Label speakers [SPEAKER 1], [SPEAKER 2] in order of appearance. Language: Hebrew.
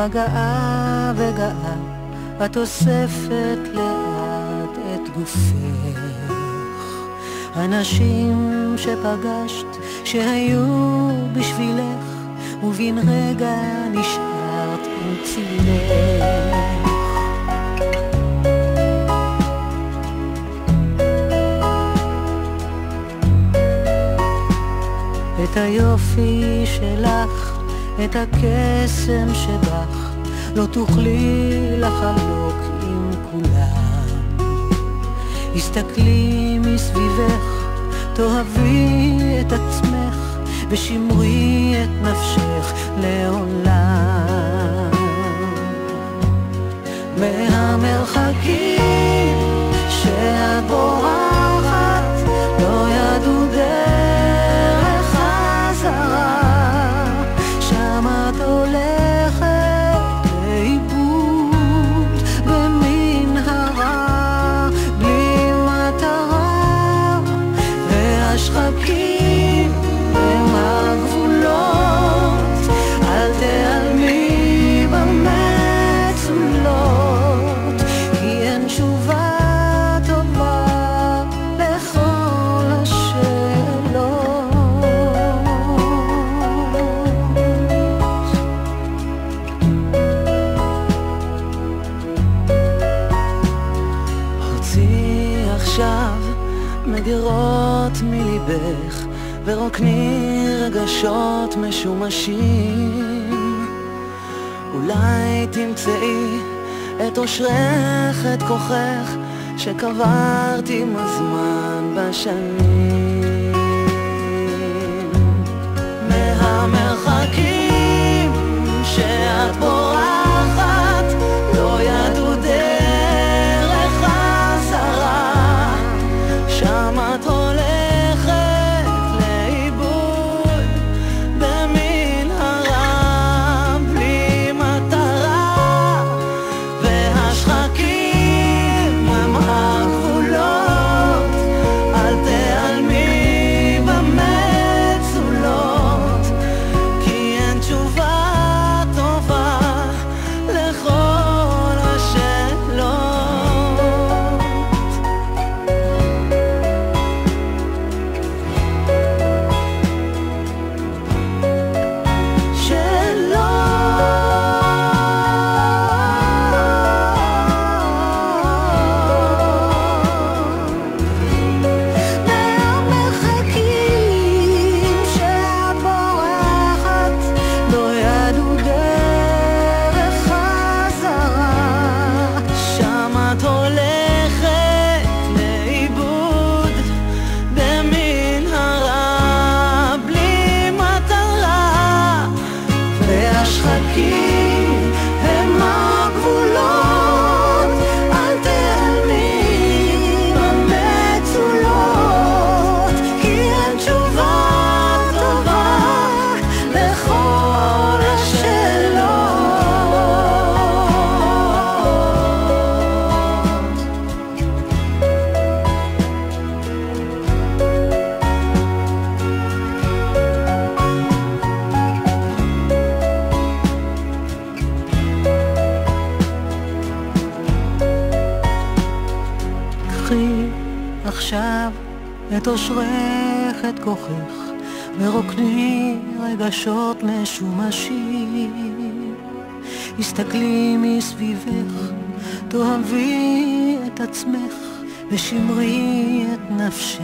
[SPEAKER 1] רגעה וגאה, את אוספת לאט את גופך. אנשים שפגשת שהיו בשבילך, ובין רגע נשארת עם צילך. את היופי שלך, את הקסם שבך, לא תוכלי לחלוק עם כולם. הסתכלי מסביבך, תאהבי את עצמך, ושמרי את נפשך לעולם. מהמרחקים שאת בורחת, לא ידעו דרך חזרה, שם את הולכת לאיבוד במנהרה, בלי מטרה, והשחקים הם הגבולות. אל תיעלמי במצולות, כי אין תשובה טובה לכל השאלות. הוציא עכשיו מגירות מליבך, ורוקני רגשות משומשים. אולי תמצאי את אושרך, את כוחך, שקברת עם הזמן בשנים. מהמרחקים שאת בורחת, לא ידעו דרך חזרה, שם את הולכת עכשיו את אושרך, את כוחך, ורוקני רגשות משומשים. הסתכלי מסביבך, תאהבי את עצמך, ושמרי את נפשך